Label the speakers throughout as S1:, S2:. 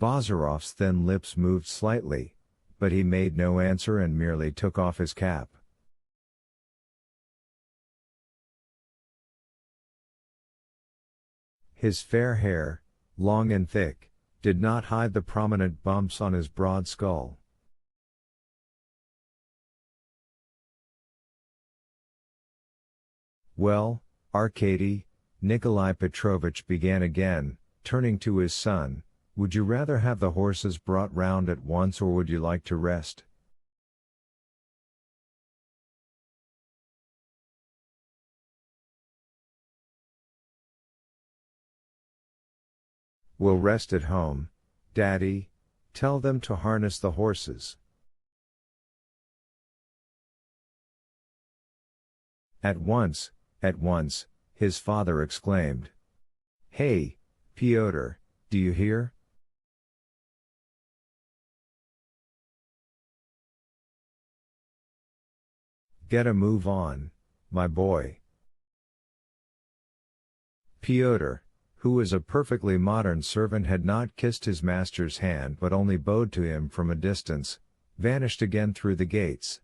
S1: Bazarov's thin lips moved slightly, but he made no answer and merely took off his cap. His fair hair, long and thick, did not hide the prominent bumps on his broad skull. "Well, Arkady," Nikolai Petrovich began again, turning to his son, "would you rather have the horses brought round at once or would you like to rest?" "We'll rest at home, Daddy. Tell them to harness the horses." At once," his father exclaimed. "Hey, Pyotr, do you hear? Get a move on, my boy." Pyotr, who was a perfectly modern servant, had not kissed his master's hand but only bowed to him from a distance, vanished again through the gates.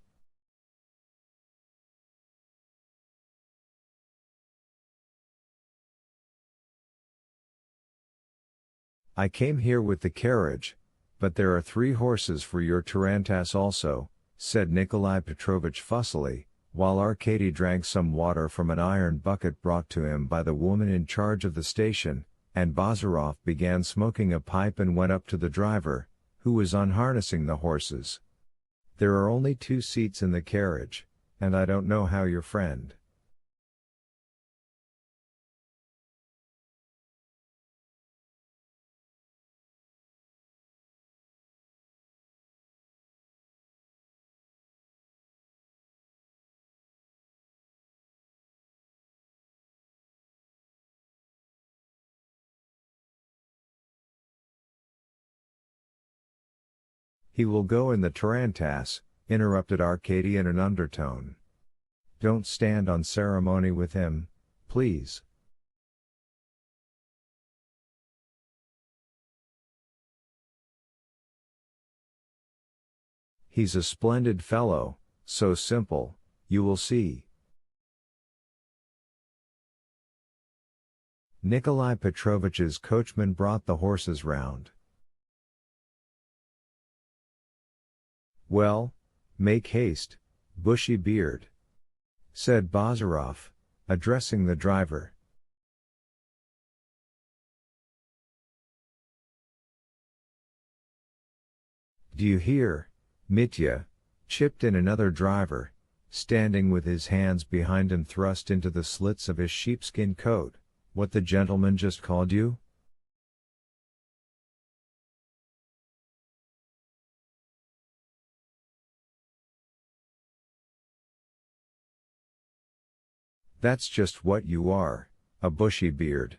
S1: "I came here with the carriage, but there are 3 horses for your tarantass also," said Nikolai Petrovich fussily, while Arkady drank some water from an iron bucket brought to him by the woman in charge of the station, and Bazarov began smoking a pipe and went up to the driver, who was unharnessing the horses. "There are only 2 seats in the carriage, and I don't know how your friend." "He will go in the tarantass," interrupted Arkady in an undertone. "Don't stand on ceremony with him, please." "He's a splendid fellow, so simple, you will see." Nikolai Petrovich's coachman brought the horses round. "Well, make haste, bushy beard," said Bazarov, addressing the driver. "Do you hear, Mitya?" chipped in another driver, standing with his hands behind him thrust into the slits of his sheepskin coat, "what the gentleman just called you?" "That's just what you are, a bushy beard."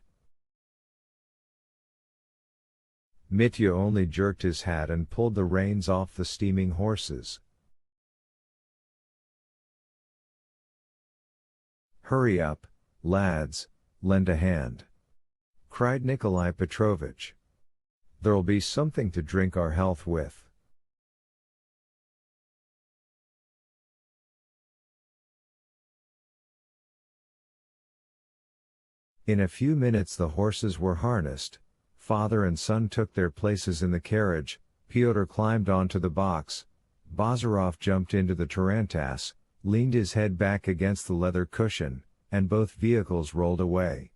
S1: Mitya only jerked his hat and pulled the reins off the steaming horses. "Hurry up, lads, lend a hand," cried Nikolai Petrovich. "There'll be something to drink our health with." In a few minutes the horses were harnessed, father and son took their places in the carriage, Pyotr climbed onto the box, Bazarov jumped into the tarantass, leaned his head back against the leather cushion, and both vehicles rolled away.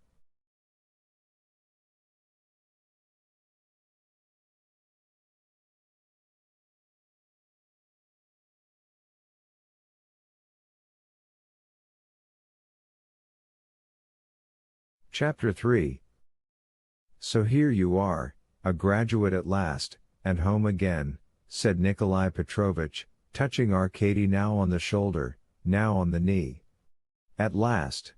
S1: Chapter 3. "So here you are, a graduate at last, and home again," said Nikolai Petrovich, touching Arkady now on the shoulder, now on the knee. "At last."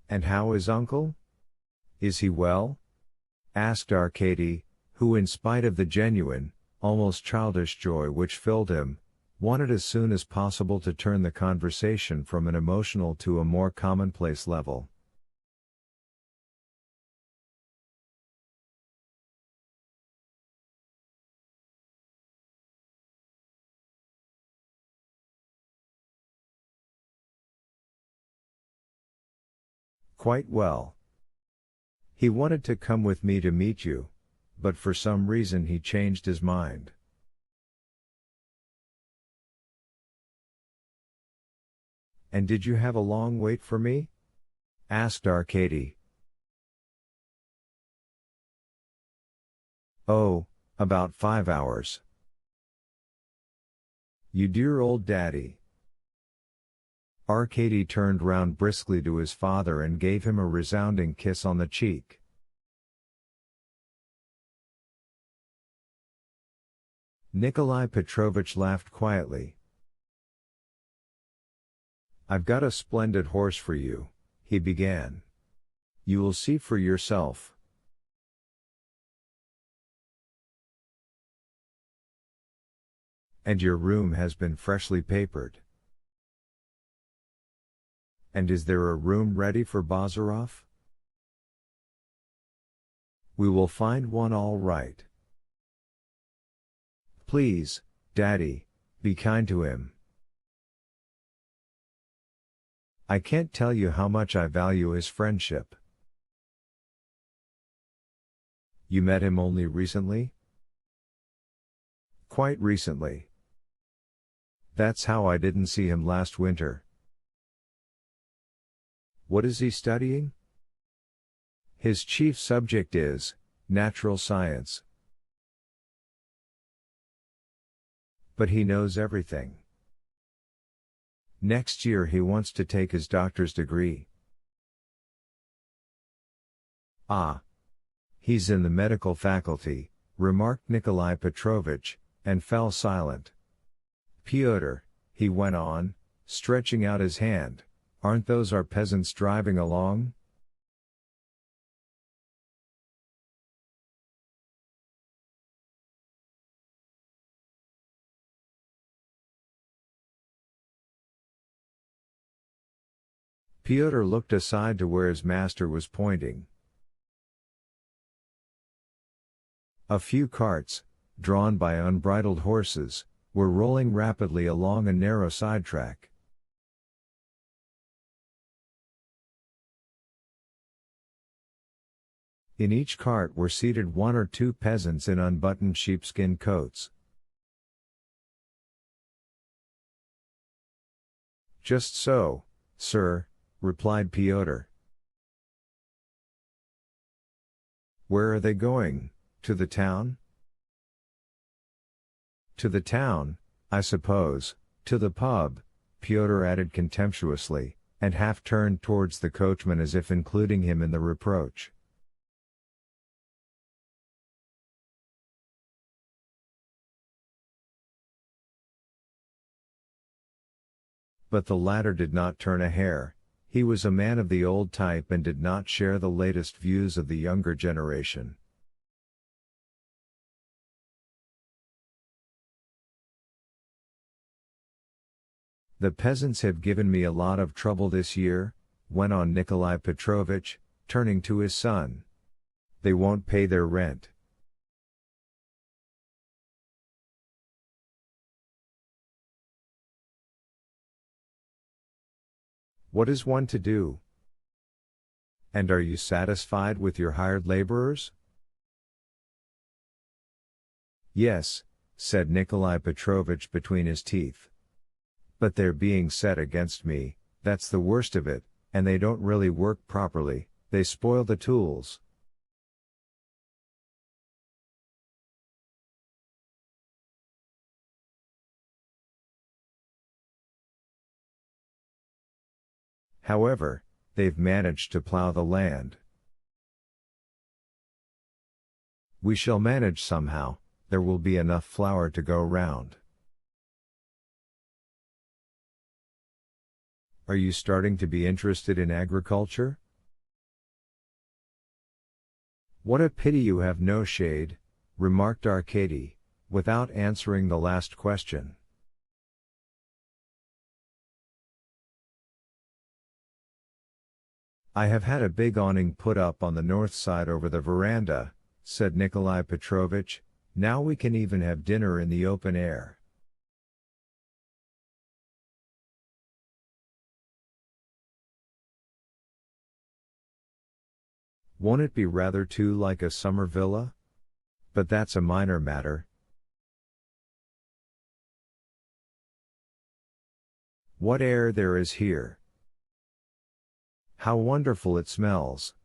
S1: "And how is uncle? Is he well?" asked Arkady, who in spite of the genuine, almost childish joy which filled him, wanted as soon as possible to turn the conversation from an emotional to a more commonplace level. Quite well. He wanted to come with me to meet you, but for some reason he changed his mind. And did you have a long wait for me? Asked Arkady. Oh, about 5 hours. You dear old daddy. Arkady turned round briskly to his father and gave him a resounding kiss on the cheek. Nikolai Petrovich laughed quietly. I've got a splendid horse for you, he began. You will see for yourself. And your room has been freshly papered. And is there a room ready for Bazarov? We will find one all right. Please, Daddy, be kind to him. I can't tell you how much I value his friendship. You met him only recently? Quite recently. That's how I didn't see him last winter. What is he studying? His chief subject is natural science. But he knows everything. Next year he wants to take his doctor's degree. Ah. He's in the medical faculty, remarked Nikolai Petrovich, and fell silent. Pyotr, he went on, stretching out his hand, aren't those our peasants driving along? Pyotr looked aside to where his master was pointing. A few carts, drawn by unbridled horses, were rolling rapidly along a narrow sidetrack. In each cart were seated 1 or 2 peasants in unbuttoned sheepskin coats. Just so, sir, replied Pyotr. Where are they going? To the town? To the town, I suppose, to the pub, Pyotr added contemptuously, and half turned towards the coachman as if including him in the reproach. But the latter did not turn a hair. He was a man of the old type and did not share the latest views of the younger generation. The peasants have given me a lot of trouble this year, went on Nikolai Petrovich, turning to his son. They won't pay their rent. What is one to do? And are you satisfied with your hired laborers? Yes, said Nikolai Petrovich between his teeth. But they're being set against me, that's the worst of it, and they don't really work properly, they spoil the tools. However, they've managed to plow the land. We shall manage somehow, there will be enough flour to go round. Are you starting to be interested in agriculture? What a pity you have no shade, remarked Arkady, without answering the last question. I have had a big awning put up on the north side over the veranda, said Nikolai Petrovich. Now we can even have dinner in the open air. Won't it be rather too like a summer villa? But that's a minor matter. What air there is here! How wonderful it smells!